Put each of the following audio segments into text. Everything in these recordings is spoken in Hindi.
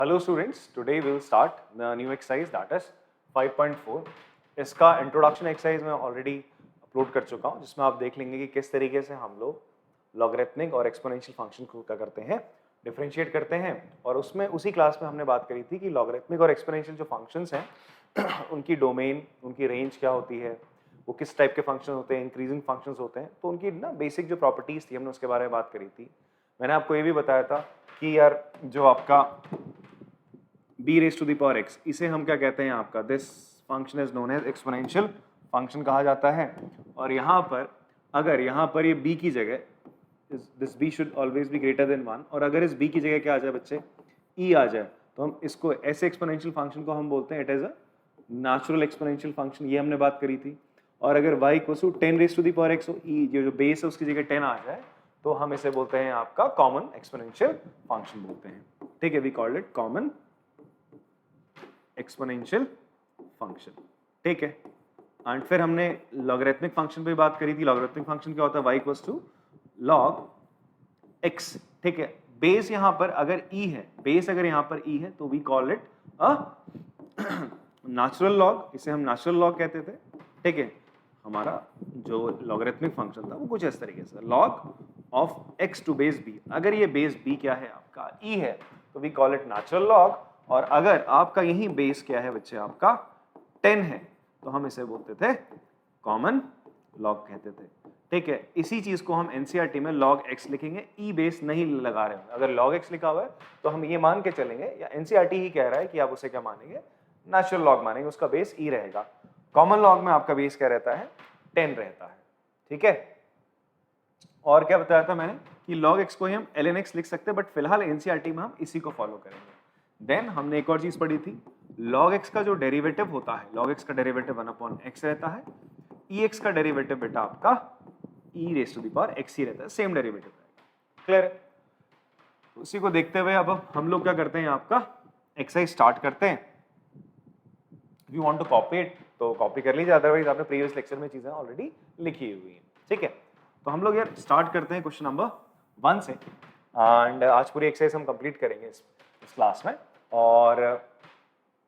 Hello students, today we will start the new exercise that is 5.4. इसका इंट्रोडक्शन एक्सरसाइज मैं ऑलरेडी अपलोड कर चुका हूँ जिसमें आप देख लेंगे कि किस तरीके से हम लोग लॉगरिथमिक और एक्सपोनेंशियल फंक्शन को क्या करते हैं, डिफरेंशिएट करते हैं। और उसमें उसी क्लास में हमने बात करी थी कि लॉगरिथमिक और एक्सपोनेंशियल जो फंक्शंस हैं उनकी डोमेन, उनकी रेंज क्या होती है, वो किस टाइप के फंक्शन होते हैं, इंक्रीजिंग फंक्शंस होते हैं, तो उनकी ना बेसिक जो प्रॉपर्टीज थी हमने उसके बारे में बात करी थी। मैंने आपको ये भी बताया था कि यार जो आपका b raise to the power x, इसे हम क्या कहते हैं, आपका this function is known as exponential function कहा जाता है। और यहाँ पर अगर यहाँ पर ये b की जगह this b should always be greater than 1, और अगर इस b की जगह क्या आ जाए बच्चे, e आ जाए, तो हम इसको ऐसे एक्सपोनेंशियल फंक्शन को हम बोलते हैं it is a natural exponential function, ये हमने बात करी थी। और अगर y equals to 10 raise to the power x हो, e जो बेस है उसकी जगह 10 आ जाए, तो हम इसे बोलते हैं आपका कॉमन एक्सपोनेंशियल फंक्शन बोलते हैं। ठीक है, we called it common exponential function. ठीक है, एंड फिर हमने लॉगरिथमिक फंक्शन पे बात करी थी। लॉगरिथमिक फंक्शन क्या होता है, y equals to log x। ठीक है, बेस यहाँ पर अगर e है, बेस अगर यहाँ पर e है तो we call it a natural log, इसे हम नेचुरल लॉग कहते थे। ठीक है, हमारा जो लॉगरिथमिक फंक्शन था वो कुछ इस तरीके से, log of x to base b। अगर ये बेस b क्या है आपका e है तो we call it natural log, और अगर आपका यही बेस क्या है बच्चे आपका 10 है तो हम इसे बोलते थे कॉमन लॉग कहते थे। ठीक है, इसी चीज को हम एनसीईआरटी में log x लिखेंगे, e बेस नहीं लगा रहे हैं। अगर log x लिखा हुआ है तो हम ये मान के चलेंगे, या एनसीईआरटी ही कह रहा है कि आप उसे क्या मानेंगे, नेचुरल लॉग मानेंगे, उसका बेस e रहेगा। कॉमन लॉग में आपका बेस क्या रहता है, 10 रहता है। ठीक है, और क्या बताया था मैंने कि log x को ही हम ln x लिख सकते हैं, बट फिलहाल एनसीईआरटी में हम इसी को फॉलो करेंगे। देन हमने एक और चीज पढ़ी थी, log x का जो डेरिवेटिव होता है, log x का डेरिवेटिव 1/x रहता है, ex का डेरिवेटिव बेटा आपका e raise to the power x ही रहता है, सेम डेरिवेटिव रहेगा। क्लियर है? उसी को देखते हुए अब हम लोग क्या करते हैं, आपका एक्सरसाइज स्टार्ट करते हैं। If you want to copy it तो कॉपी कर लीजिए, अदरवाइज आपने प्रीवियस लेक्चर में चीजें ऑलरेडी लिखी हुई हैं। ठीक है, तो हम लोग यार स्टार्ट करते हैं क्वेश्चन नंबर 1 से, एंड आज पूरी एक्सरसाइज हम कंप्लीट करेंगे इस क्लास में। और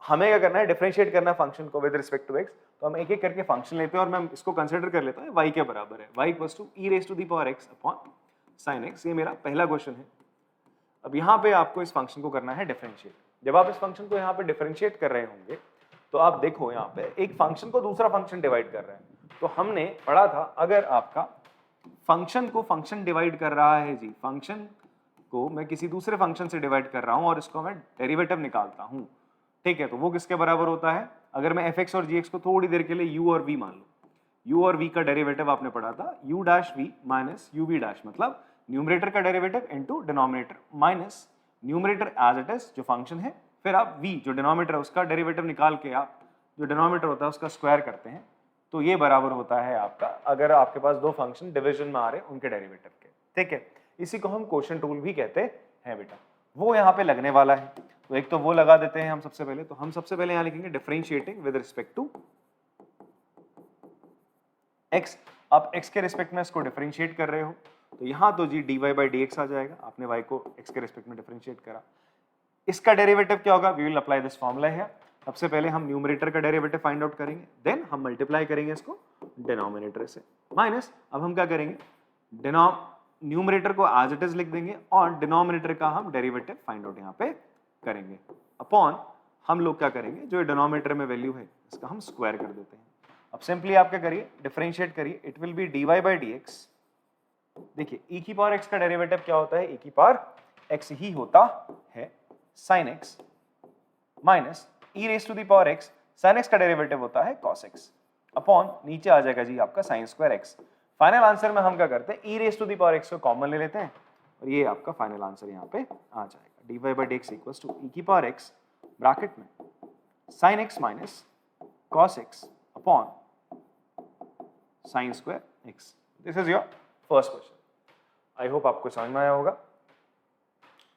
हमें क्या करना है, डिफरेंशिएट करना है फंक्शन को विद रिस्पेक्ट टू x। तो हम एक एक करके फंक्शन लेते हैं और मैं इसको कंसीडर कर लेता हूँ y के बराबर है, y equals to e raise to the power x upon sin x। ये मेरा पहला क्वेश्चन है। अब यहाँ पे आपको इस फंक्शन को करना है डिफरेंशिएट। जब आप इस फंक्शन को यहाँ पे डिफरेंशिएट कर रहे होंगे तो आप देखो यहाँ पे एक फंक्शन को दूसरा फंक्शन डिवाइड कर रहे हैं। तो हमने पढ़ा था, अगर आपका फंक्शन को फंक्शन डिवाइड कर रहा है जी, फंक्शन को मैं किसी दूसरे फंक्शन से डिवाइड कर रहा हूं और इसको मैं डेरिवेटिव निकालता हूं, ठीक है, तो वो किसके बराबर होता है, अगर मैं fx और gx को थोड़ी देर के लिए u और v मान लूं, u और v का डेरिवेटिव आपने पढ़ा था u dash v minus uv dash, मतलब न्यूमरेटर का derivative into denominator minus numerator as it is जो फंक्शन है, फिर आप v जो डिनोमिनेटर है उसका डेरिवेटिव निकाल के आप जो डिनोमिनेटर होता है उसका स्क्वायर करते हैं, तो ये बराबर होता है आपका, अगर आपके पास दो फंक्शन डिवीजन में आ रहे हैं उनके डेरिवेटिव के। ठीक है, इसी को हम क्वोशिएंट रूल भी कहते हैं बेटा। वो यहाँ पे लगने वाला है, तो एक तो वो लगा देते हैं हम सबसे पहले। तो हम सबसे पहले यहाँ लिखेंगे differentiating with respect to x। आप x के रिस्पेक्ट में इसको डिफरेंशिएट कर रहे हो तो यहाँ तो जी dy बाई dx आ जाएगा, आपने y को x के रिस्पेक्ट में डिफरेंशिएट करा। इसका डेरिवेटिव क्या होगा, we will apply this formula है। सबसे पहले हम न्यूमरेटर का डेरिवेटिव फाइंड आउट करेंगे, देन हम मल्टीप्लाई करेंगे इसको डिनोमिनेटर से, माइनस अब हम क्या करेंगे, न्यूमरेटर को एज इट इज लिख देंगे और डिनोमिनेटर का हम डेरिवेटिव फाइंड आउट यहाँ पे करेंगे, अपॉन हम लोग क्या करेंगे, जो डिनोमिनेटर में वैल्यू है इसका हम स्क्वायर कर देते हैं। अब सिंपली आप क्या करिए, डिफरेंशिएट करिए, it will be dy by dx। देखिए e की पावर x का डेरिवेटिव क्या होता है, e की पावर x ही होता है sin x minus e raise to the power x, sin x का डेरिवेटिव होता है cos x, अपॉन नीचे आ जाएगा जी आपका sin square x। Final answer में हम क्या करते हैं, e raise to the power x को कॉमन ले लेते हैं और ये आपका फाइनल आंसर यहाँ पे आ जाएगा, dy by dx equals to e की पावर x ब्रैकेट में sin x minus cos x upon sin square x। This is your first question. I hope आपको समझ में आया होगा।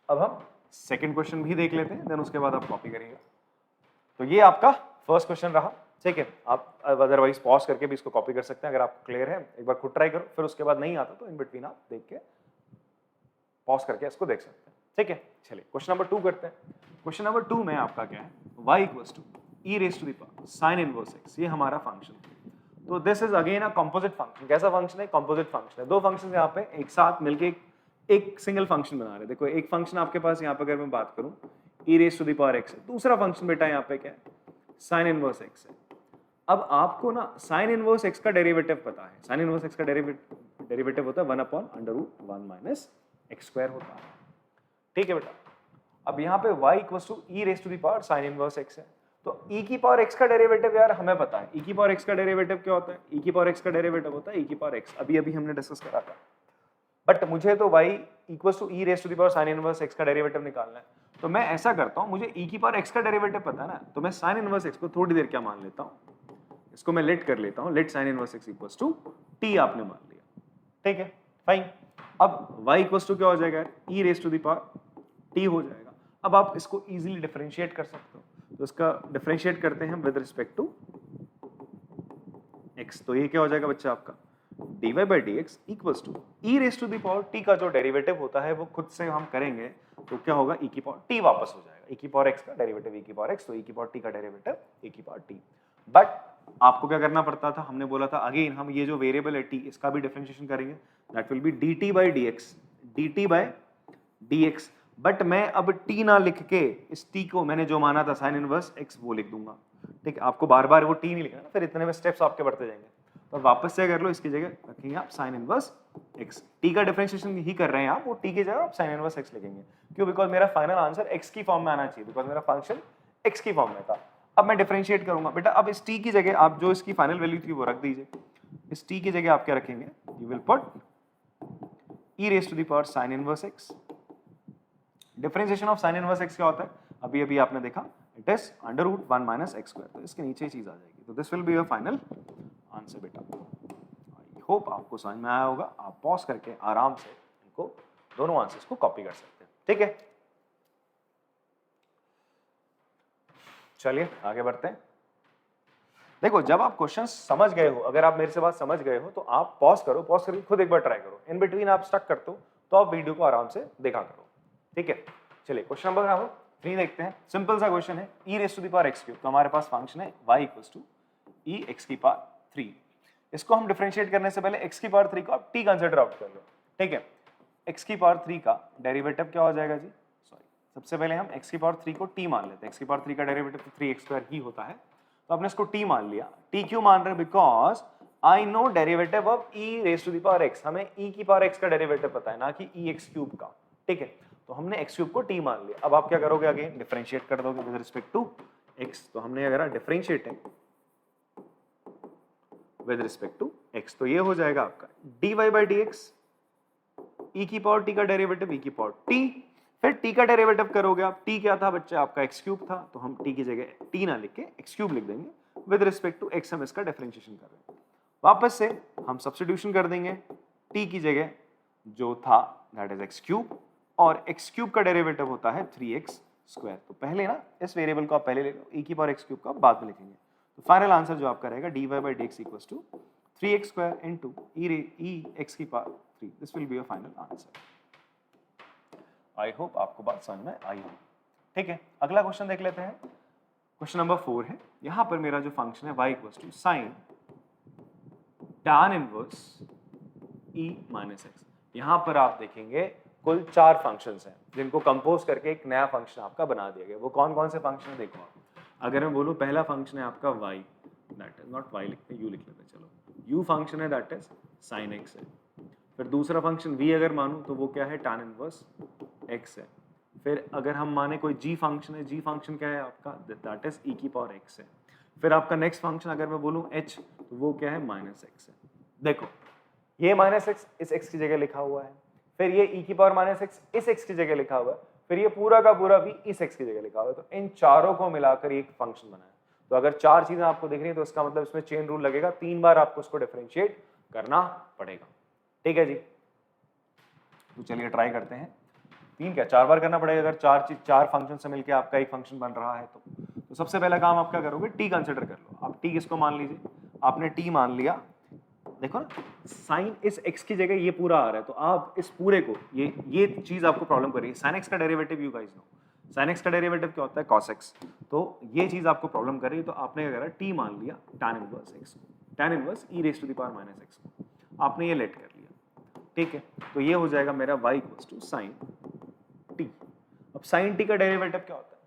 अब हम सेकंड क्वेश्चन भी देख लेते हैं, देन उसके बाद आप कॉपी करिएगा। तो ये आपका फर्स्ट क्वेश्चन रहा। ठीक है, आप अदरवाइज पॉज करके भी इसको कॉपी कर सकते हैं, अगर आपको क्लियर है एक बार खुद ट्राई करो, फिर उसके बाद नहीं आता तो इन बिटवीन आप देख के पॉज करके इसको देख सकते हैं। ठीक है, चलिए क्वेश्चन नंबर 2 करते हैं। क्वेश्चन नंबर 2 में आपका क्या है, y equals to e raise to the power sine inverse x, ये हमारा फंक्शन है। तो this is again a composite function. कैसा फंक्शन है? कंपोजिट फंक्शन है। दो फंक्शन यहाँ पे एक साथ मिलके एक सिंगल फंक्शन बना रहे हैं। देखो एक फंक्शन आपके पास यहाँ पे अगर मैं बात करूँ e raise to the power x है, दूसरा फंक्शन बेटा यहाँ पे क्या है, साइन इनवर्स x है। अब आपको ना साइन इनवर्स x का डेरिवेटिव पता है। साइन इनवर्स x का डेरिवेटिव होता है 1/√1 माइनस x स्क्वायर होता है। ठीक है बेटा। अब यहाँ पे y equals to e raise to the power sine inverse x है। तो e की पावर x का डेरिवेटिव यार हमें पता है। e की पावर x का डेरिवेटिव क्या होता है? e की पावर x का डेरिवेटिव होता है e की पावर x, अभी अभी हमने डिस्कस करा था। बट मुझे तो y equals to e raise to the power sine inverse x का डेरिवेटिव निकालना है। तो मैं ऐसा करता हूँ, मुझे e की पावर x का डेरिवेटिव पता है ना, तो मैं साइन इनवर्स x को थोड़ी देर क्या मान लेता हूँ, इसको मैं लेट कर लेता हूँ, let sine inverse x equals to t आपने मान लिया। ठीक है, फाइन। अब y इक्वल्स टू क्या हो जाएगा? e raise to the power t हो जाएगा। अब आप इसको इजीली डिफरेंशिएट कर सकते हो, तो इसका डिफरेंशिएट करते हैं हम विद रिस्पेक्ट टू x। तो ये क्या हो जाएगा बच्चा आपका, dy by dx equals to e raise to the power t का जो डेरिवेटिव होता है वो खुद से हम करेंगे तो क्या होगा, e की पावर t वापस हो जाएगा। e की पावर x का डेरिवेटिव e की पावर x, तो e की पावर t का डेरिवेटिव e की पावर t। बट आपको क्या करना पड़ता था, हमने बोला था अगेन हम ये जो वेरिएबल है t, इसका भी डिफरेंशिएशन करेंगे, that will be dt by dx, dt by dx। But मैं अब t ना लिख के इस t को मैंने जो माना था साइन इनवर्स x वो लिख दूंगा। ठीक है, आपको बार बार वो t नहीं लिखना, फिर इतने में स्टेप्स आपके बढ़ते जाएंगे। तो वापस से कर लो, इसकी जगह रखेंगे आप साइन इनवर्स x। t का डिफरेंशिएशन ही कर रहे हैं आप, वो t की जगह आप साइन इनवर्स x लिखेंगे। क्यों? बिकॉज मेरा फाइनल आंसर x की फॉर्म में आना चाहिए, बिकॉज मेरा फंक्शन x की फॉर्म में था। अब मैं डिफरेंशिएट करूंगा बेटा, अब इस t की जगह आप जो इसकी फाइनल वैल्यू थी वो रख दीजिए। इस t की जगह आप क्या रखेंगे, you will put e raise to the power sine inverse x। Differentiation of sine inverse x क्या होता है, अभी अभी आपने देखा, it is √1 minus x square. तो इसके नीचे चीज आ जाएगी। तो this will be your final answer बेटा। आई होप आपको समझ में आया होगा। आप पॉज करके आराम से इनको दोनों आंसर्स को कॉपी कर सकते हैं। ठीक है, चलिए आगे बढ़ते हैं। देखो जब आप क्वेश्चन समझ गए हो, अगर आप मेरे से बात समझ गए हो तो आप पॉज करो, पॉज करके खुद एक बार ट्राई करो। इन बिटवीन आप स्टक करते हो तो आप वीडियो को आराम से देखा करो। ठीक है, चलिए क्वेश्चन नंबर हम 3 देखते हैं। सिंपल सा क्वेश्चन है, e raise to the power x cube. तो हमारे पास फंक्शन है y equals to e x की पावर 3। इसको हम डिफरेंशिएट करने से पहले x की पावर 3 को आप t कंसीडर आउट कर लो। ठीक है, x की पावर 3 का डेरिवेटिव क्या हो जाएगा जी, सॉरी, सबसे पहले हम x की पावर 3 को t मान लेते हैं। x की पावर 3 का डेरिवेटिव तो 3x स्क्वायर ही होता है, तो आपने इसको t मान लिया। t क्यों मान रहे हैं? Because I know derivative of e raise to the power x। हमें e की पावर x का डेरिवेटिव पता है, ना कि e x क्यूब का। ठीक है, तो हमने x क्यूब को t मान लिया। अब आप क्या करोगे, अगेन डिफरेंशिएट कर दोगे विद रिस्पेक्ट टू x। तो हमने अगर डिफरेंशिएट है विद रिस्पेक्ट टू x, तो ये हो जाएगा आपका dy by dx, e की पावर t का डेरिवेटिव e की पावर t, फिर t का डेरिवेटिव करोगे आप। t क्या था बच्चे आपका, x क्यूब था, तो हम t की जगह t ना लिख के x क्यूब लिख देंगे। विद रिस्पेक्ट टू x हम इसका डिफरेंशिएशन कर रहे हैं। वापस से हम सब्स्टिट्यूशन कर देंगे, t की जगह जो था दैट इज x क्यूब, और x क्यूब का डेरिवेटिव होता है 3x स्क्वायर। तो पहले ना इस वेरिएबल को आप पहले ले लो, e की पावर x क्यूब का बाद में लिखेंगे। तो फाइनल आंसर जो आपका रहेगा dy by dx equals to 3x square into e x की power 3। This will be your final answer. I hope आपको बात समझ में आई हो। ठीक है, अगला क्वेश्चन देख लेते हैं। क्वेश्चन नंबर 4 है। यहां पर मेरा जो फंक्शन है y equals to sine tan inverse e minus x। यहां पर आप देखेंगे कुल 4 फंक्शंस हैं जिनको कंपोज करके एक नया फंक्शन आपका बना दिया गया। वो कौन कौन से फंक्शन है देखो आप। अगर मैं बोलूं पहला फंक्शन है आपका y, that is not y लिखते हैं, u लिख लेते हैं, चलो u फंक्शन है दैट इज sin x है। फिर दूसरा फंक्शन v अगर मानूं तो वो क्या है, tan इनवर्स x है। फिर अगर हम माने कोई g फंक्शन है, g फंक्शन क्या है आपका, दैट इज e की पावर x है। फिर आपका नेक्स्ट फंक्शन अगर मैं बोलूं h, तो वो क्या है, माइनस x है। देखो ये माइनस x इस x की जगह लिखा हुआ है, फिर ये e की पावर माइनस x इस x की जगह लिखा हुआ है, फिर ये पूरा का पूरा भी इस x की जगह लिखा हुआ है। तो इन चारों को मिलाकर एक फंक्शन बना है। तो अगर 4 चीजें आपको दिख रही हैं तो इसका मतलब इसमें चेन रूल लगेगा, 3 बार आपको इसको डिफरेंशिएट करना पड़ेगा। ठीक है जी, तो चलिए ट्राई करते हैं। 3 क्या 4 बार करना पड़ेगा अगर 4 फंक्शन से मिलकर आपका एक फंक्शन बन रहा है तो सबसे पहला काम आप क्या करोगे, t कंसिडर कर लो। आप t किसको मान लीजिए, आपने t मान लिया। देखो ना साइन इस x की जगह ये पूरा आ रहा है, तो आप इस पूरे को ये चीज आपको प्रॉब्लम कर रही है। साइन x का derivative you guys know, sin x का डेरिवेटिव क्या होता है cos x। तो ये चीज आपको प्रॉब्लम कर रही है, तो आपने क्या करा, t मान लिया tan इनवर्स x को, tan inverse e raise to the power minus x को आपने ये लेट कर लिया, ठीक है। तो ये हो जाएगा मेरा y equals to sin t। अब sin t का डेरिवेटिव क्या होता है,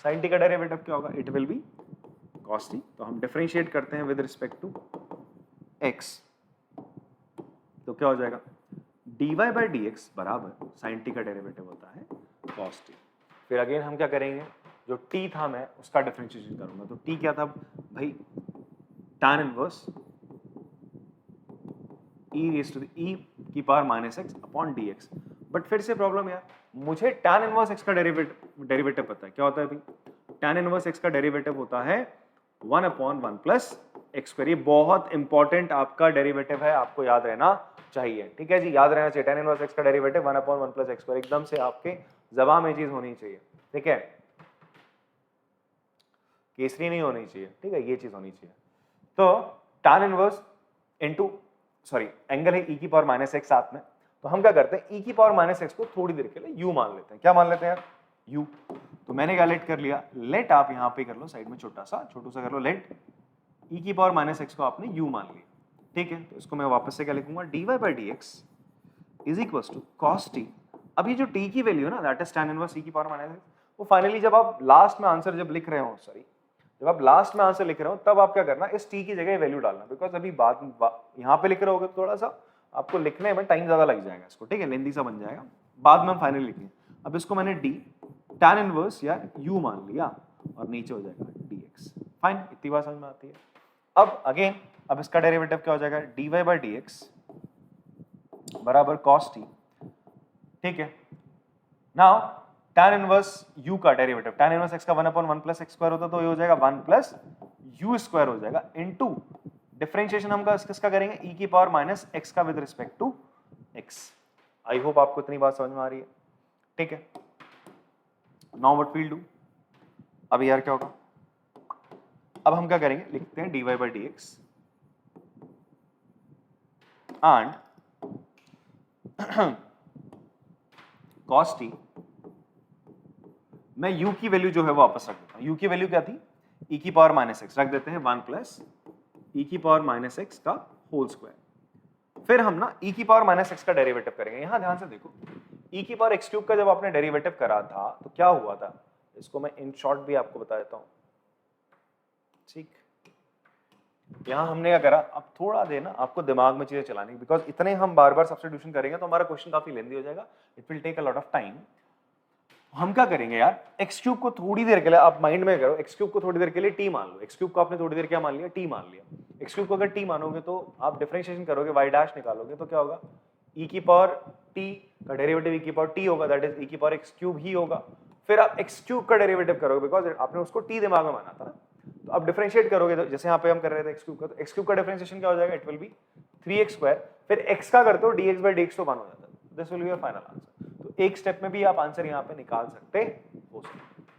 sin t का डेरिवेटिव क्या होगा, it will be cos t। तो हम डिफरेंशिएट करते हैं विद रिस्पेक्ट टू x, तो क्या हो जाएगा, dy बाई dx बराबर sin t का डेरिवेटिव होता है cos t। फिर अगेन हम क्या करेंगे, जो t था मैं उसका डिफरेंशिएशन करूंगा। तो t क्या था भाई, tan inverse e raise to the e की power minus x upon dx। But फिर से प्रॉब्लम यार, मुझे tan इनवर्स x का डेरिवेटिव पता है, क्या होता है भाई, tan इनवर्स x का डेरिवेटिव होता है 1 अपॉन 1 प्लस एक्स स्क्वायर। ये बहुत इंपॉर्टेंट आपका डेरिवेटिव है, आपको याद रहना चाहिए, ठीक है जी, याद रहना चाहिए। tan इनवर्स x का derivative 1 upon 1 plus x square, एकदम से आपके ज़बान में चीज होनी चाहिए, ठीक है, केसरी नहीं होनी चाहिए, ठीक है, ये चीज होनी चाहिए। तो tan inverse into sorry angle है e की पावर माइनस एक्स साथ में, तो हम क्या करते हैं, e की पावर माइनस एक्स को थोड़ी देर के लिए u मान लेते हैं। क्या मान लेते हैं यार, u। तो मैंने क्या लेट कर लिया, लेट आप यहाँ पे कर लो साइड में छोटू सा कर लो, लेट e की पावर माइनस एक्स को आपने u मान लिया, ठीक है। तो इसको मैं वापस से क्या लिखूंगा, dy by d x is equals to cos t. अब ये जो t की वैल्यू है ना, that is tan inverse e की पावर माइनस एक्स, वो फाइनली जब आप लास्ट में आंसर जब लिख रहे हो, सॉरी जब आप लास्ट में आंसर लिख रहे हो, तब आप क्या करना, इस t की जगह वैल्यू डालना, बिकॉज अभी यहाँ पे लिख रहे होगे तो थोड़ा सा आपको लिखने में टाइम ज्यादा लग जाएगा इसको, ठीक है, लेंदी सा बन जाएगा, बाद में हम फाइनली लिखेंगे। अब इसको मैंने d tan इनवर्स या u मान लिया और नीचे हो जाएगा dx, फाइन, इतनी बात समझ में आती है। अब अगेन, अब इसका डेरिवेटिव क्या हो जाएगा, dy बाई डी एक्स बराबर cos t, ठीक है। नाउ tan इनवर्स u का डेरिवेटिव, tan इनवर्स x का 1 अपॉन 1 प्लस एक्स स्क्वायर होता है, तो ये हो जाएगा 1 प्लस u स्क्वायर हो जाएगा इनटू डिफरेंशिएशन हम किसका करेंगे, e की पावर माइनस x का with respect to x। I hope आपको इतनी बात समझ में आ रही है, ठीक है। नाउ व्हाट विल डू, अब यार क्या होगा, अब हम क्या करेंगे, लिखते हैं dy by d x and cos t, मैं u की वैल्यू जो है वो वापस रख देता हूं। u की वैल्यू क्या थी, e की पावर माइनस एक्स, रख देते हैं 1 प्लस e की पावर माइनस एक्स का होल स्क्वायर। फिर हम ना e की पावर माइनस एक्स का डेरिवेटिव करेंगे। यहां ध्यान से देखो, e की पावर एक्स क्यूब का जब आपने डेरिवेटिव करा था तो क्या हुआ था, इसको मैं इन शॉर्ट भी आपको बता देता हूं, ठीक। यहां हमने क्या करा, अब थोड़ा देर ना आपको दिमाग में चीजें चलानी, बिकॉज इतने हम बार बार सब्स्टिट्यूशन करेंगे तो हमारा क्वेश्चन काफी लेंदी हो जाएगा, it will take a lot of time. हम क्या करेंगे यार, एक्स क्यूब को थोड़ी देर के लिए आप माइंड में करो, एक्स क्यूब को थोड़ी देर के लिए टी मान लो, एक्स क्यूब को आपने थोड़ी देर क्या मान लिया, टी मान लिया। एक्स क्यूब को अगर टी मानोगे तो आप डिफरेंशिएशन करोगे, वाई डैश निकालोगे तो क्या होगा, e की पावर टी का डेरिवेटिव e की पावर टी होगा, दैट इज e की पावर एक्स क्यूब ही होगा। फिर आप एक्स क्यूब का डेरिवेटिव करोगे, बिकॉज आपने उसको टी दिमाग में माना था ना, तो आप डिफरेंशिएट करोगे, तो जैसे यहाँ पे हम कर रहे थे एक्स क्यूब का, तो एक्स क्यूब का डिफरेंशिएशन क्या हो जाएगा, it will B 3x square, फिर x का करते हो dx बाई dx तो 1 हो जाता है, this will be your final answer. तो एक स्टेप में भी आप आंसर यहाँ पे निकाल सकते हो,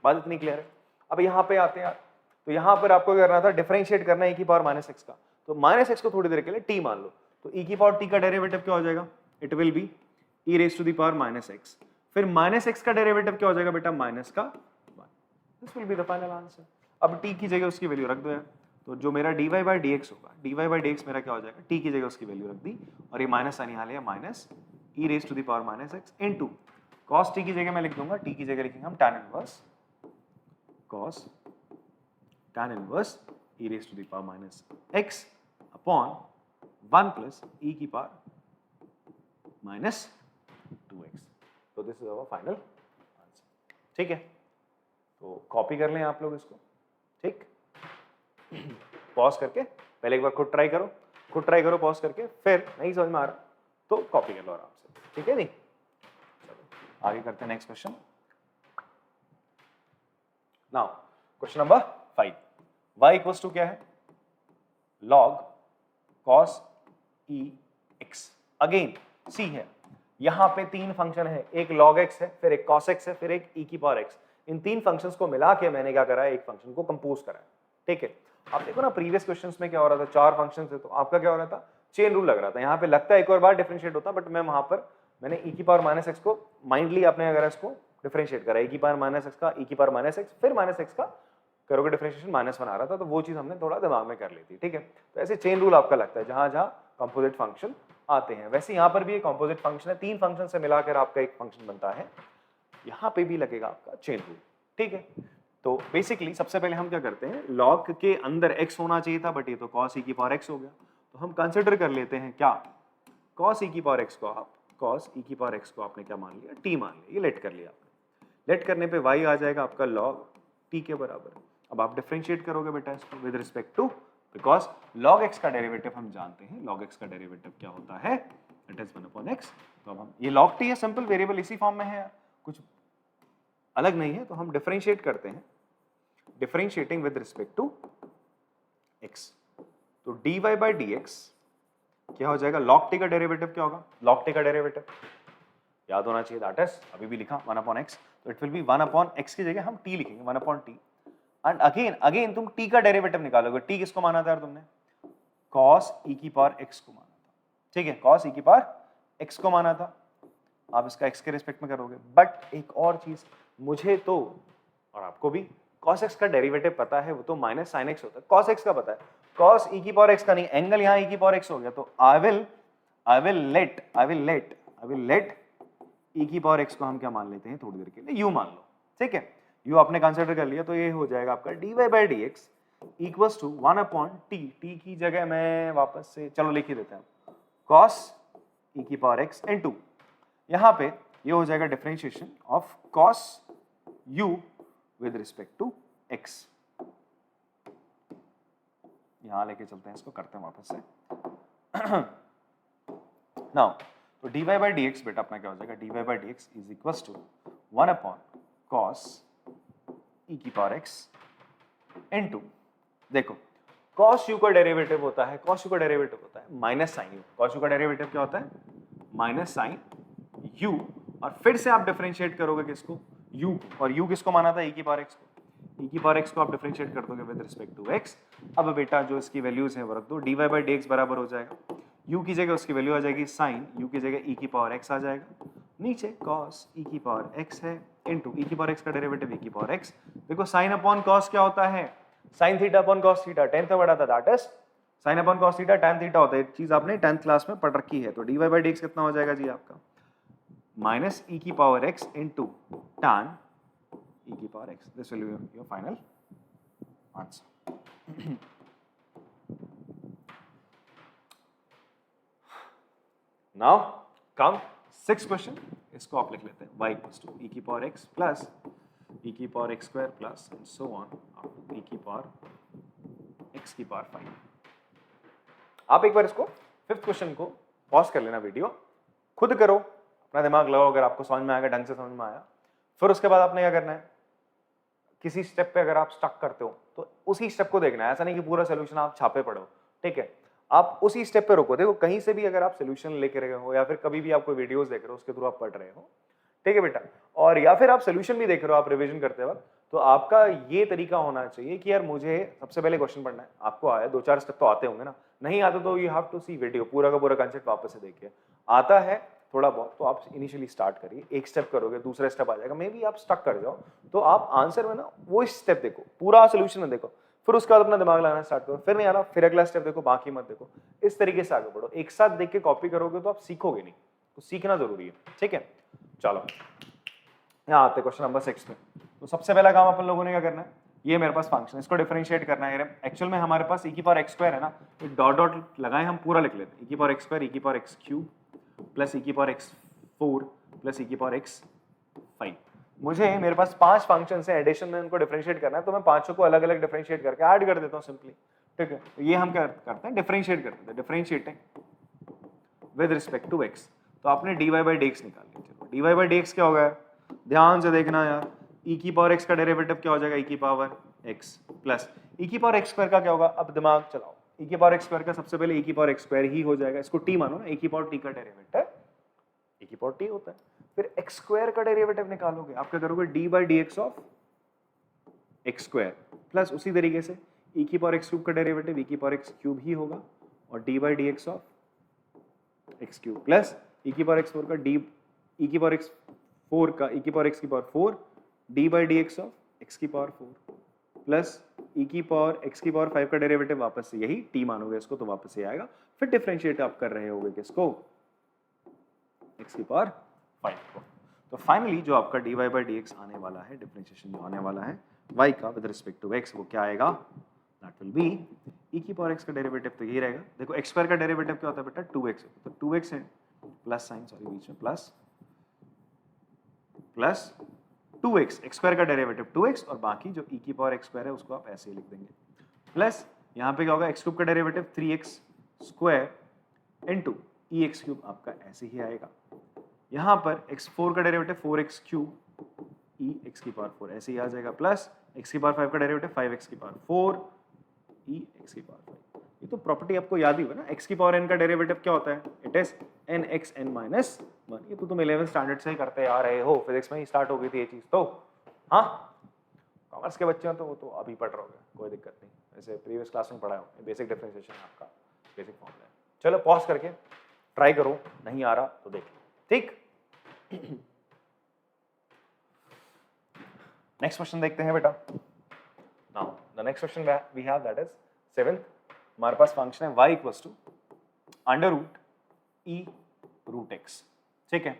बात इतनी क्लियर है। अब यहाँ पे आते हैं, तो यहाँ पर आपको क्या करना था, डिफरेंशिएट करना है e की पावर माइनस एक्स का, तो माइनस एक्स को थोड़ी देर के लिए t मान लो, तो e की पावर t का डेरिवेटिव क्या हो जाएगा, it will be e raise to the power minus x, फिर माइनस एक्स का डेरिवेटिव क्या हो जाएगा बेटा, माइनस का 1, this will be the final answer. अब t की जगह उसकी वैल्यू रख दो यार, तो जो मेरा dy बाई डी एक्स होगा, dy बाई डी एक्स मेरा क्या हो जाएगा, t की जगह उसकी वैल्यू रख दी और ये माइनस साइन यहाँ लिया, minus e raise to the power minus x into cos t की जगह मैं लिख दूंगा, t की जगह लिखेंगे हम tan inverse cos tan inverse e raise to the power minus x upon 1 plus e की पावर माइनस 2x। तो this is our final answer, ठीक है। तो कॉपी कर लें आप लोग इसको, ठीक, पॉज करके पहले एक बार खुद ट्राई करो पॉज करके, फिर नहीं समझ में आ रहा तो कॉपी कर लो आराम से, ठीक है जी। चलो आगे करते हैं next question. Now question number 5, y equals to क्या है, log cos e x। Again see है, यहां पे 3 फंक्शन है, एक log x है, फिर एक cos x है, फिर एक e की पावर x। इन 3 फंक्शंस को मिला के मैंने क्या करा है, एक फंक्शन को कंपोज करा है, ठीक है। आप देखो ना प्रीवियस क्वेश्चंस में क्या हो रहा था, 4 फंक्शंस थे, तो आपका क्या हो रहा था, चेन रूल लग रहा था। यहाँ पे लगता है एक और बार डिफरेंशिएट होता, बट मैं वहां पर मैंने e की पावर माइनस एक्स को माइंडली आपने अगर इसको डिफरेंशिएट करा, e की पावर माइनस एक्स का e की पावर माइनस एक्स, फिर माइनस एक्स का करोगे डिफरेंशिएशन माइनस वन आ रहा था, तो वो चीज हमने थोड़ा दिमाग में कर ली थी, ठीक है। तो ऐसे चेन रूल आपका लगता है जहां जहां कंपोजिट फंक्शन आते हैं। वैसे यहाँ पर भी एक कंपोजिट फंक्शन है, 3 फंक्शन से मिलाकर आपका एक फंक्शन बनता है, यहाँ पे भी लगेगा आपका चेन रूल, ठीक है। तो बेसिकली सबसे पहले हम क्या करते हैं, लॉग के अंदर x होना चाहिए था, बट ये तो cos e की पावर x हो गया, तो हम कंसिडर कर लेते हैं क्या, cos e की पावर x को आप cos e की पावर x को आपने क्या मान लिया, t मान लिया, ये लेट कर लिया आपने। लेट करने पे y आ जाएगा आपका log t के बराबर। अब आप डिफरेंशिएट करोगे बेटा इसको with respect to, because log x का डेरिवेटिव हम जानते हैं, log x का डेरिवेटिव क्या होता है, इट इज 1/x। तो अब हम ये log t है, सिंपल वेरिएबल इसी फॉर्म में है, कुछ अलग नहीं है, तो हम डिफरेंशिएट करते हैं, differentiating with respect to x। तो dy by dx क्या हो जाएगा, log t का डेरिवेटिव क्या होगा, log t का डेरिवेटिव याद होना चाहिए, दैट इज अभी भी लिखा 1/x, तो इट विल बी 1/x की जगह हम t लिखेंगे 1/t। एंड अगेन तुम t का डेरिवेटिव निकालोगे, t किसको माना था यार तुमने, cos e की पावर x को माना था, ठीक है, cos e की पावर x को माना था, आप इसका x के रिस्पेक्ट में करोगे। बट एक और चीज, मुझे तो और आपको भी cos x का डेरिवेटिव पता है, वो तो माइनस sin x होता है, cos x का पता है, cos e की पावर x का नहीं, एंगल यहाँ e की पावर x हो गया, तो I will let e की पावर x को हम क्या मान लेते हैं थोड़ी देर के लिए, u मान लो, ठीक है, u आपने कंसीडर कर लिया, तो ये हो जाएगा आपका dy by dx equals to 1/t, t की जगह मैं वापस से चलो लिख ही देते हैं, cos e की पावर x इनटू, यहाँ पे ये हो जाएगा differentiation of cos u with respect to x। यहां लेके चलते हैं इसको, करते हैं वापस से नाउ, तो dy by dx बेटा अपना क्या हो जाएगा, dy by dx is equals to 1/cos e की पावर x इनटू, देखो cos u का डेरिवेटिव होता है, cos u का डेरिवेटिव होता है minus sin u, cos u का डेरिवेटिव क्या होता है, माइनस sin u, और फिर से आप डिफरेंशिएट करोगे किसको, u को, और u किसको माना था, e की पावर x को, e की पावर x को आप डिफरेंशिएट कर दोगे विद रिस्पेक्ट टू x। अब बेटा जो इसकी वैल्यूज हैं वो रख दो, dy by dx बराबर हो जाएगा, u की जगह उसकी वैल्यू आ जाएगी sin, u की जगह e की पावर x आ जाएगा, नीचे cos e की पावर x है इनटू e की पावर x का डेरिवेटिव e की पावर x। देखो sin अपॉन cos क्या होता है, sin theta upon cos theta, 10th में पढ़ा था, that is sin upon cos theta tan theta होता है, चीज आपने 10th क्लास में पढ़ रखी है। तो dy by dx कितना हो जाएगा जी आपका, माइनस e की power x into tan e की power x, this will be your final answer. Now come 6th question, इसको आप लिख लेते हैं, y इक्वल्स टू e की पावर x प्लस e की power x square plus and so on e की पावर x की पावर 5। आप एक बार इसको 5th क्वेश्चन को पॉज कर लेना, वीडियो खुद करो, अपना दिमाग लगाओ, अगर आपको समझ में आएगा, ढंग से समझ में आया, फिर उसके बाद आपने क्या करना है, किसी स्टेप पे अगर आप स्टक करते हो तो उसी स्टेप को देखना है, ऐसा नहीं कि पूरा सोल्यूशन आप छापे पढ़ो, ठीक है, आप उसी स्टेप पे रुको। देखो कहीं से भी अगर आप सोल्यूशन लेके रहे हो या फिर कभी भी आप कोई वीडियोस देख रहे हो उसके थ्रू आप पढ़ रहे हो, ठीक है बेटा, और या फिर आप सोल्यूशन भी देख रहे हो आप रिवीजन करते वक्त, तो आपका ये तरीका होना चाहिए कि यार मुझे सबसे पहले क्वेश्चन पढ़ना है, आपको आया 2-4 स्टेप तो आते होंगे ना, नहीं आते तो you have to see video, पूरा का पूरा कंसेप्ट वापस से देखिए, आता है थोड़ा बहुत तो आप इनिशियली स्टार्ट करिए, एक स्टेप करोगे दूसरा स्टेप आ जाएगा, मे बी आप स्टक कर जाओ, तो आप आंसर में ना वो स्टेप देखो, पूरा सोल्यूशन में देखो, फिर उसके बाद अपना दिमाग लगाना स्टार्ट करो, फिर नहीं आ रहा फिर अगला स्टेप देखो, बाकी मत देखो, इस तरीके से आगे बढ़ो। एक साथ देख के कॉपी करोगे तो आप सीखोगे नहीं, तो सीखना जरूरी है, ठीक है। चलो यहाँ आते क्वेश्चन नंबर 6 में। तो सबसे पहला काम अपन लोगों ने क्या करना है, ये मेरे पास फंक्शन, इसको डिफरेंशिएट करना है। एक्चुअल में हमारे पास e की पावर x स्क्वायर है ना, तो डॉट डॉट लगाए हम पूरा लिख लेते हैं, e की पावर x स्क्वायर, e की power x cube plus e की पावर x 4 प्लस e की पावर x 5। मुझे मेरे पास 5 फंक्शन है, एडिशन में उनको डिफरेंशिएट करना है, तो मैं पांचों को अलग अलग डिफरेंशिएट करके ऐड कर देता हूँ सिंपली, ठीक है। तो ये हम क्या करते हैं, डिफरेंशिएट करते हैं, differentiating with respect to x। तो आपने dy by dx निकाल लिया, चलो dy by dx क्या होगा, ध्यान से देखना यार, e की पावर x का डेरिवेटिव क्या हो जाएगा, e की पावर x प्लस e की पावर x स्क्वायर का क्या होगा, अब दिमाग चलाओ, e की पावर x स्क्वायर का सबसे पहले e की पावर x स्क्वायर ही हो जाएगा, इसको t मानो ना, e की पावर t का डेरिवेटिव e की पावर t होता है, फिर x स्क्वायर का डेरिवेटिव निकालोगे, आप क्या करोगे, d by dx of x square plus उसी तरीके से e की पावर x क्यूब का डेरिवेटिव e की पावर x क्यूब ही होगा, और d by dx of x cube plus e की पावर x4 का d e की पावर x 4 का e की पावर x की power 4 d by d x of x की पावर 4 प्लस e की पावर x की पावर 5 का डेरिवेटिव वापस से यही t मानोगे इसको तो वापस से आएगा, फिर डिफरेंशिएट आप कर रहे होगे किसको, x की पावर 5 को। तो फाइनली जो आपका dy बाई डी एक्स आने वाला है, डिफरेंशिएशन जो आने वाला है y का विद रिस्पेक्ट टू x, वो क्या आएगा, दैट विल बी e की पावर x का डेरिवेटिव तो यही रहेगा। देखो x स्क्वायर का डेरिवेटिव क्या होता है बेटा, 2x, तो 2x है प्लस साइन, सॉरी बीच में प्लस 2x, x स्क्वायर का डेरिवेटिव 2x और बाकी जो e की पावर x स्क्वायर है उसको आप ऐसे ही लिख देंगे, प्लस यहाँ पे क्या होगा, x क्यूब का derivative 3x square into ex cube आपका ऐसे ही आएगा। यहाँ पर x4 का डेरिवेटिव 4x क्यूब ex की पावर 4 ऐसे ही आ जाएगा, प्लस x की पावर 5 का डेरिवेटिव 5x की पावर 4 ex की पावर 5। ये तो प्रॉपर्टी आपको याद ही होगा ना, x की पावर n का डेरिवेटिव क्या होता है, इट इज nxn माइनस 1। ये तो तुम 11th स्टैंडर्ड से ही करते आ रहे हो, फिजिक्स में ही स्टार्ट हो गई थी ये चीज तो। हाँ, कॉमर्स के बच्चे हो तो वो तो अभी पढ़ रहे होगे, कोई दिक्कत नहीं, ऐसे प्रीवियस क्लास में पढ़ा हो, बेसिक डिफरेंशिएशन आपका बेसिक फॉर्मूला है। चलो पॉज करके ट्राई करो, नहीं आ रहा तो देख लो, ठीक। नेक्स्ट क्वेश्चन देखते हैं बेटा। Now the next question we have that is 7th, हमारे पास फंक्शन है y equals to under root e root x, ठीक है,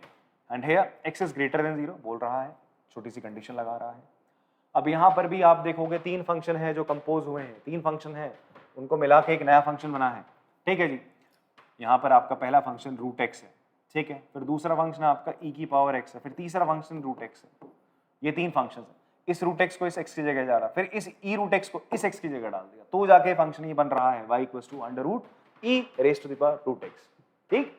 and here x is greater than 0 बोल रहा है, छोटी सी कंडीशन लगा रहा है। अब यहाँ पर भी आप देखोगे 3 फंक्शन है जो कंपोज हुए हैं, 3 फंक्शन है, उनको मिला के एक नया फंक्शन बना है, ठीक है जी। यहाँ पर आपका पहला फंक्शन रूट x है, ठीक है, फिर दूसरा फंक्शन आपका e की पावर x है, फिर तीसरा फंक्शन रूट x है। ये 3 फंक्शन है, इस रूट x को इस x की जगह जा रहा, फिर इस e रूट x को इस x की जगह डाल दिया, तो जाके फंक्शन ये बन रहा है y equals to under root e raise to the power root x, ठीक।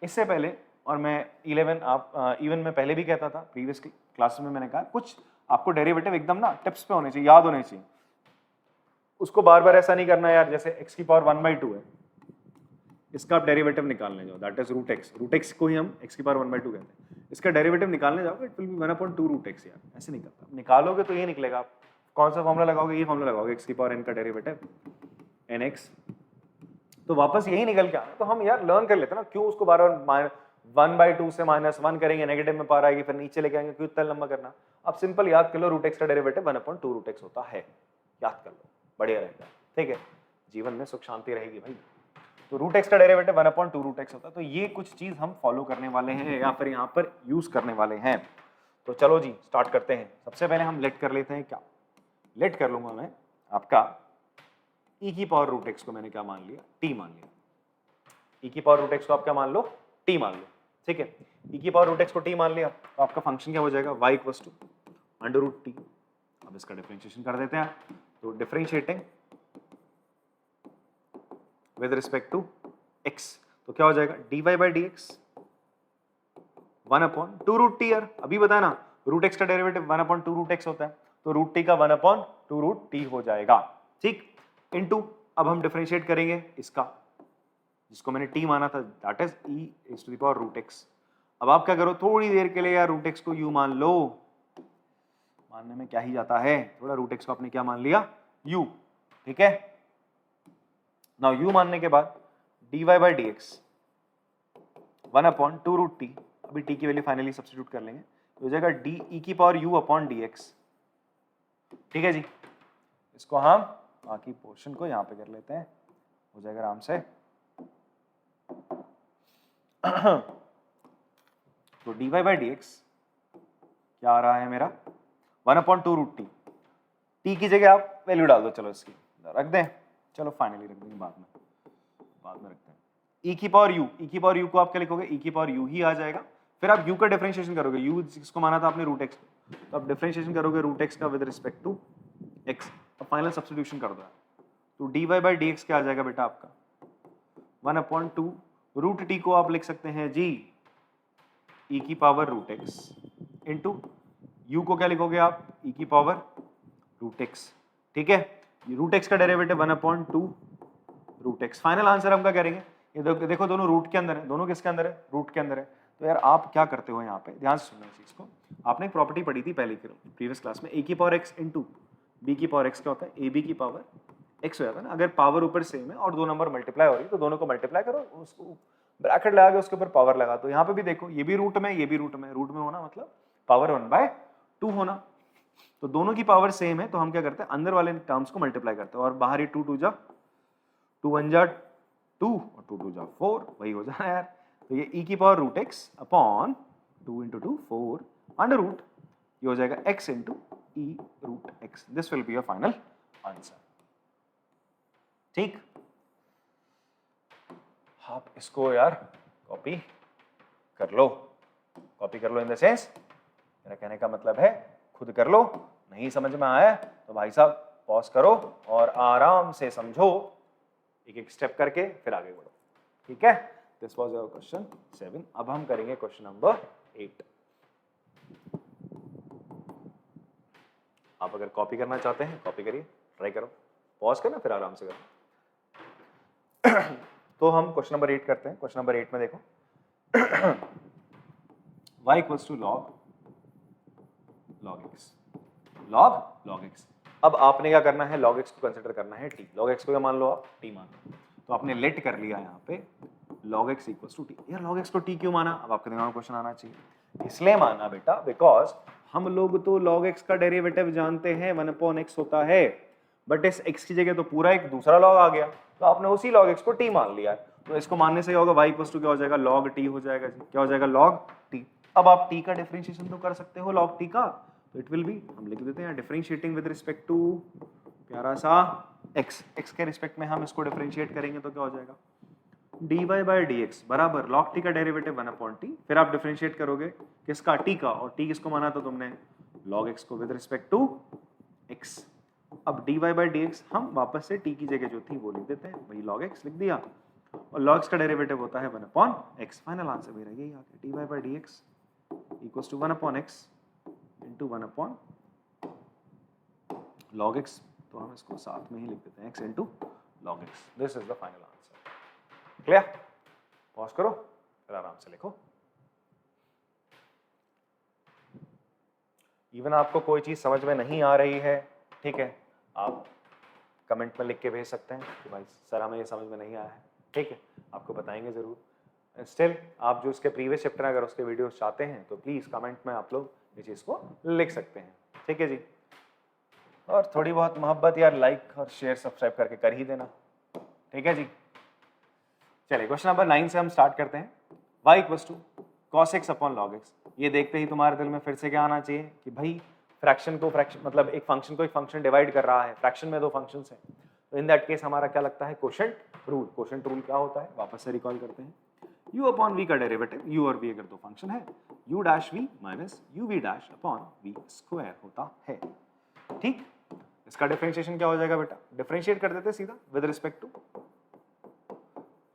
इससे पहले, और मैं 11 आप इवन में पहले भी कहता था, प्रीवियस क्लास में मैंने कहा कुछ आपको डेरिवेटिव एकदम ना टिप्स पे होने चाहिए, याद होने चाहिए, उसको बार बार ऐसा नहीं करना यार, जैसे x की पावर 1/2 है, इसका आप डेरिवेटिव निकालने जाओ, दैट इज रूट x को ही हम x की पावर 1/2 कहते हैं, इसका डेरिवेटिव निकालने जाओगे it will be 1/2 root x, यार ऐसे नहीं करता, निकालोगे तो ये निकलेगा, आप कौन सा फॉर्मूला लगाओगे, ये फॉर्मूला लगाओगे, x की पावर n का डेरिवेटिव nx, तो वापस यही निकल के आना। तो हम यार लर्न कर लेते हैं ना, क्यों उसको बार बार 1/2 से -1 करेंगे, नेगेटिव में पावर आएगी, फिर नीचे लेके आएंगे, क्यों इतना लंबा करना। अब सिंपल याद कर लो, रूट x का डेरिवेटिव 1/2 रूट x होता है, याद कर लो, बढ़िया रहेगा, ठीक है, जीवन में सुख शांति रहेगी भाई। तो रूट x का डेरिवेटिव 1/2 रूट x होता है, तो ये कुछ चीज हम फॉलो करने वाले हैं या फिर यहाँ पर यूज करने वाले हैं। तो चलो जी स्टार्ट करते हैं। सबसे पहले हम लेट कर लेते हैं, क्या लेट कर लूंगा मैं आपका e की पावर रूट x को मैंने क्या मान लिया, t मान लिया, e की पावर रूट x को आप क्या मान लो, t मान लो, ठीक है, e की पावर रूट x को t मान लिया, तो आपका फंक्शन क्या हो जाएगा, y equals to under root t। अब इसका डिफरेंशिएशन कर देते हैं, तो differentiating with respect to x, तो क्या हो जाएगा, dy by d x 1/2 root t, यार अभी बताया ना, रूट x का डेरिवेटिव 1/2 रूट x होता है, तो रूट t का 1/2 रूट t हो जाएगा, ठीक, इनटू अब हम डिफरेंशिएट करेंगे इसका, जिसको मैंने t माना था, that is e raise to the power root x। अब आप क्या करो, थोड़ी देर के लिए यार रूट x को u मान लो, मानने में क्या ही जाता है, थोड़ा रूट x को आपने क्या मान लिया, u, ठीक है। नाउ u मानने के बाद dy by d x 1/2 root t, अभी t की वैल्यू फाइनली सब्स्टिट्यूट कर लेंगे, तो हो जाएगा डी ई की power u upon d x, ठीक है जी। इसको हम बाकी पोर्शन को यहाँ पे कर लेते हैं, हो जाएगा आराम से। तो dy बाई डी एक्स क्या आ रहा है मेरा, 1/2 रूट t की जगह आप वैल्यू डाल दो, चलो इसकी रख दें, चलो फाइनली रख देंगे, बाद में रखते हैं। e की पावर u को आप क्या लिखोगे, e की पावर u ही आ जाएगा, फिर आप u का डिफरेंशिएशन करोगे, u जिसको माना था आपने रूट x, तो आप डिफरेंशिएशन करोगे रूट x का विद रिस्पेक्ट टू x, अब फाइनल सब्स्टिट्यूशन कर दो, तो dy बाई डी एक्स क्या आ जाएगा बेटा आपका 1/2 रूट t को आप लिख सकते हैं जी e की power root x into u को क्या लिखोगे आप, e की पावर रूट x, ठीक है, रूट x का derivative 1/2 root x। Final answer हम क्या करेंगे, ये देखो दोनों रूट के अंदर है, दोनों किसके अंदर है, रूट के अंदर है। तो यार आप क्या करते हो यहाँ पे, ध्यान से सुनना इस चीज को, आपने एक प्रॉपर्टी पढ़ी थी पहले प्रीवियस क्लास में, a की पावर x इंटू b की पावर x क्या होता है, ab की पावर x हो जाता है ना, अगर पावर ऊपर सेम है और दो नंबर मल्टीप्लाई हो रही है तो दोनों को मल्टीप्लाई करो, उसको ब्रैकेट लगा के उसके ऊपर पावर लगा। तो यहाँ पे भी देखो, ये भी रूट में, ये भी रूट में, रूट में होना मतलब पावर 1/2 होना। तो दोनों की पावर सेम है, तो हम क्या करते हैं, अंदर वाले टर्म्स को मल्टीप्लाई करते हैं, और बाहर ही 2 2 जा 2 1 जा 2 और 2 2 जा 4, वही हो जाना यार। तो ये e की power root x upon 2 into 2 4 under root, ये हो जाएगा x into e root x. This will be your final answer. ठीक, आप इसको यार कॉपी कर लो, कॉपी कर लो इन द सेंस, मेरा कहने का मतलब है खुद कर लो। नहीं समझ में आया तो भाई साहब पॉज करो और आराम से समझो, एक एक स्टेप करके फिर आगे बढ़ो। ठीक है, दिस वाज आवर क्वेश्चन 7। अब हम करेंगे क्वेश्चन नंबर 8। आप अगर कॉपी करना चाहते हैं कॉपी करिए, ट्राई करो, पॉज करना फिर आराम से करो। तो हम क्वेश्चन नंबर 8 करते हैं। क्वेश्चन नंबर 8 में देखो y equals to log x, log x। अब आपने क्या करना है, log x को कंसिडर करना है t। log x को क्या मान लो आप, t मान लो। तो आपने लेट कर लिया यहाँ पे log x equals to t। यार log x को t क्यों माना, अब आपके दिमाग में क्वेश्चन आना चाहिए। इसलिए माना बेटा बिकॉज हम लोग तो log x का डेरिवेटिव जानते हैं 1/x होता है, बट इस x की जगह तो पूरा एक दूसरा log आ गया, तो आपने उसी log x को t मान लिया। तो इसको मानने से क्या होगा, y इक्वल्स टू क्या हो जाएगा, log t हो जाएगा जी। क्या हो जाएगा, log t। अब आप t का डिफरेंशिएशन तो कर सकते हो log t का, तो इट विल बी, हम लिख देते हैं डिफरेंशिएटिंग विद रिस्पेक्ट टू प्यारा सा x, x के रिस्पेक्ट में हम इसको डिफरेंशिएट करेंगे तो क्या हो जाएगा, dy बाई dx बराबर log t का डेरिवेटिव 1/t, फिर आप डिफरेंशिएट करोगे किसका, t का, और t किसको माना था तुमने, log x को विद रिस्पेक्ट टू x। अब dy बाई dx हम वापस से t की जगह जो थी वो लिख देते हैं, वही log x लिख दिया, और log x का डेरिवेटिव होता है 1/x। फाइनल आंसर मेरा यही आ गया, dy by dx equals to 1/x into 1/log x। तो हम इसको साथ में ही लिख देते हैं x into log x। This is the final answer. Clear, pause करो फिर आराम से लिखो। इवन आपको कोई चीज समझ में नहीं आ रही है, ठीक है, आप कमेंट में लिख के भेज सकते हैं कि भाई सर हमें ये समझ में नहीं आया है, ठीक है, आपको बताएंगे जरूर। स्टिल आप जो उसके प्रीवियस चैप्टर अगर उसके वीडियोस चाहते हैं तो प्लीज कमेंट में आप लोग इस चीज को लिख सकते हैं, ठीक है जी। और थोड़ी बहुत मोहब्बत यार लाइक और शेयर सब्सक्राइब करके कर ही देना, ठीक है जी। चलिए क्वेश्चन नंबर 9 से हम स्टार्ट करते हैं। y equals to cos x upon log x। ये देखते ही तुम्हारे दिल में फिर से क्या आना चाहिए कि भाई फ्रैक्शन को फ्रैक्शन मतलब एक फंक्शन को एक फंक्शन डिवाइड कर रहा है, फ्रैक्शन में दो फंक्शंस हैं, तो इन दैट केस हमारा क्या लगता है, क्वोशंट रूल। क्वोशंट रूल क्या होता है, वापस से रिकॉल करते हैं। u अपॉन v का डेरिवेटिव, u और v अगर दो फंक्शन है, u dash v minus u v dash upon v square होता है। ठीक, इसका डिफरेंशिएशन क्या हो जाएगा बेटा, डिफरेंशिएट कर देते सीधा विद रिस्पेक्ट टू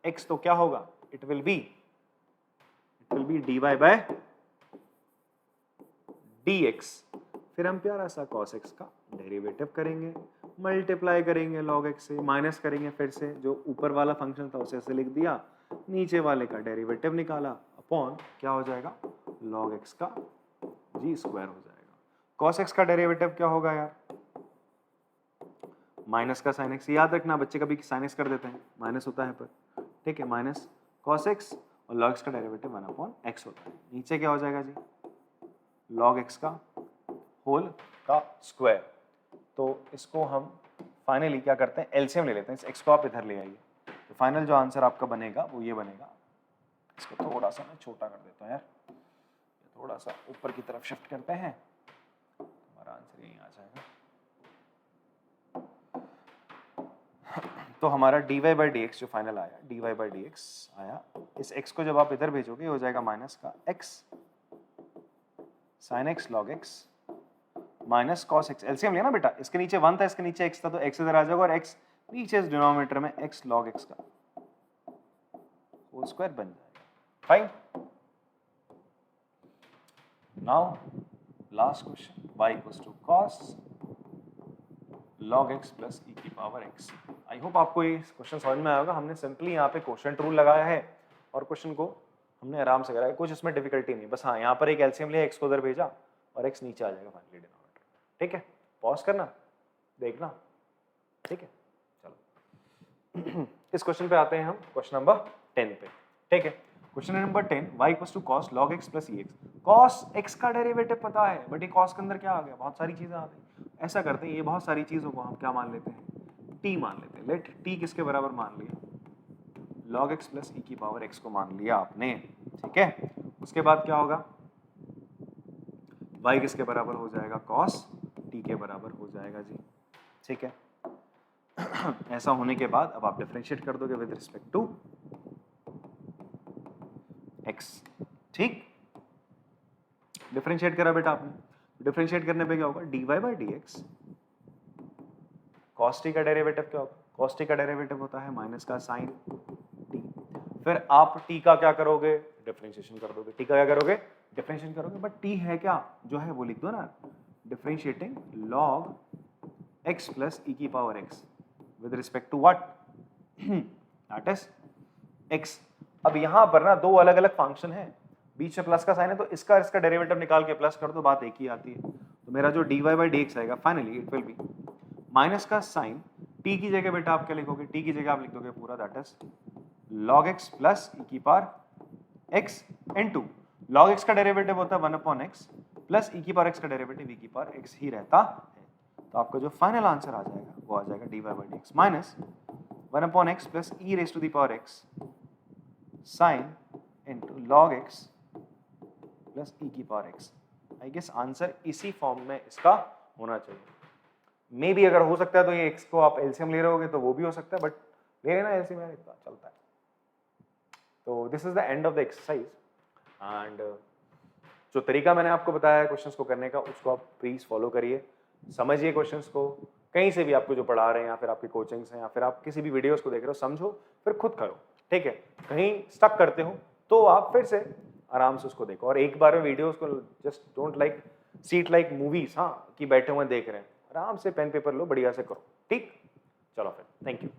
x, तो क्या होगा, it will be dy by dx। फिर हम प्यारा सा cos x का डेरिवेटिव करेंगे, मल्टीप्लाई करेंगे log x से, माइनस करेंगे फिर से जो ऊपर वाला फंक्शन था उसे ऐसे लिख दिया, नीचे वाले का डेरिवेटिव निकाला, अपॉन क्या हो जाएगा, log x का g स्क्वायर हो जाएगा। cos x का डेरिवेटिव क्या होगा यार, माइनस का sin x, याद रखना बच्चे कभी sin x कर देते हैं, माइनस होता है पर, ठीक है, माइनस cos x और log x का डेरिवेटिव 1/x होता है। नीचे क्या हो जाएगा जी, log x का होल का स्क्वायर। तो इसको हम फाइनली क्या करते हैं, एलसीएम ले लेते हैं, इस x को आप इधर ले आइए, तो फाइनल जो आंसर आपका बनेगा वो ये बनेगा। इसको थोड़ा सा मैं छोटा कर देता हूँ यार, थोड़ा सा ऊपर की तरफ शिफ्ट करते हैं, हमारा आंसर यही आ जाएगा। तो हमारा dy बाई dx जो फाइनल आया, dy बाई dx आया, इस x को जब आप इधर भेजोगे हो जाएगा माइनस का x sin x log x minus cos x। LCM लिया ना बेटा, इसके नीचे 1 था, इसके नीचे x था, तो x इधर आ जाएगा और x नीचे इस डिनोमिनेटर में x log x का होल स्क्वायर बन जाएगा। Fine, now last question, y equals to cos log x plus e की पावर x। आई होप आपको ये क्वेश्चन समझ में आया होगा। हमने सिंपली यहाँ पे क्वोशंट रूल लगाया है और क्वेश्चन को हमने आराम से कराया, कुछ इसमें डिफिकल्टी नहीं, बस हाँ यहाँ पर एक एलसीएम लिया, x को उधर भेजा और x नीचे आ जाएगा फाइनली डिनोमिनेटर। ठीक है, पॉज करना, देखना, ठीक है। चलो इस क्वेश्चन पे आते हैं हम क्वेश्चन नंबर 10 पे। ठीक है, question number 10, y equals to cos log x plus ex। cos x का डेरिवेटिव पता है, बट ये cos के अंदर क्या आ गया, बहुत सारी चीजें आ गई। ऐसा करते हैं, ये बहुत सारी चीजों को हम क्या मान लेते हैं, t मान लेते हैं। लेट t किसके बराबर मान लिया, log x प्लस e की पावर x को मान लिया आपने, ठीक है। उसके बाद क्या होगा, y किसके बराबर हो जाएगा, cos t के बराबर हो जाएगा जी, ठीक है। ऐसा होने के बाद अब आप डिफरेंशिएट कर दोगे विद रिस्पेक्ट टू x, ठीक। डिफरेंशिएट करा बेटा आपने, डिफरेंशिएट करने पे क्या होगा, dy by dx। cos t का डेरिवेटिव क्या होगा, cos t का डेरिवेटिव होता है माइनस का साइन t। फिर आप t का क्या करोगे, डिफरेंशिएशन कर दोगे। t का क्या करोगे, डिफरेंशिएशन करोगे, बट t है क्या, जो है वो लिख दो ना, differentiating log x plus e की power x with respect to what, that is x। अब यहां पर ना दो अलग अलग फंक्शन है, बीच में प्लस का साइन है, तो इसका इसका डेरिवेटिव निकाल के प्लस कर दो, बात एक ही आती है। तो मेरा जो dy बाई dx आएगा finally it will B minus का साइन t की जगह बेटा आप क्या लिखोगे, t की जगह आप लिख दोगे पूरा, that is log x plus e की power x into log x का डेरिवेटिव होता है 1 अपॉन x प्लस e की पावर x का डेरिवेटिव e की पावर x ही रहता है। तो आपका जो फाइनल आंसर आ जाएगा वो आ जाएगा dy by dx minus 1 upon x plus e raise to the power x sine into log x plus e की power x। I guess answer इसी फॉर्म में इसका होना चाहिए। मे बी अगर हो सकता है तो ये x को आप एलसीएम ले रहे होगे तो वो भी हो सकता है, बट ले लेना एलसीएम यार, इतना चलता है। तो this is the end of the exercise and जो तरीका मैंने आपको बताया है क्वेश्चंस को करने का, उसको आप प्लीज फॉलो करिए, समझिए क्वेश्चंस को, कहीं से भी आपको जो पढ़ा रहे हैं या फिर आपके कोचिंग्स हैं या फिर आप किसी भी वीडियोस को देख रहे हो, समझो फिर खुद करो, ठीक है। कहीं स्टक करते हो तो आप फिर से आराम से उसको देखो, और एक बार में वीडियोस को just don't like seat like movies, हाँ कि बैठे हुए देख रहे हैं, आराम से पेन पेपर लो, बढ़िया से करो, ठीक। चलो फिर, थैंक यू।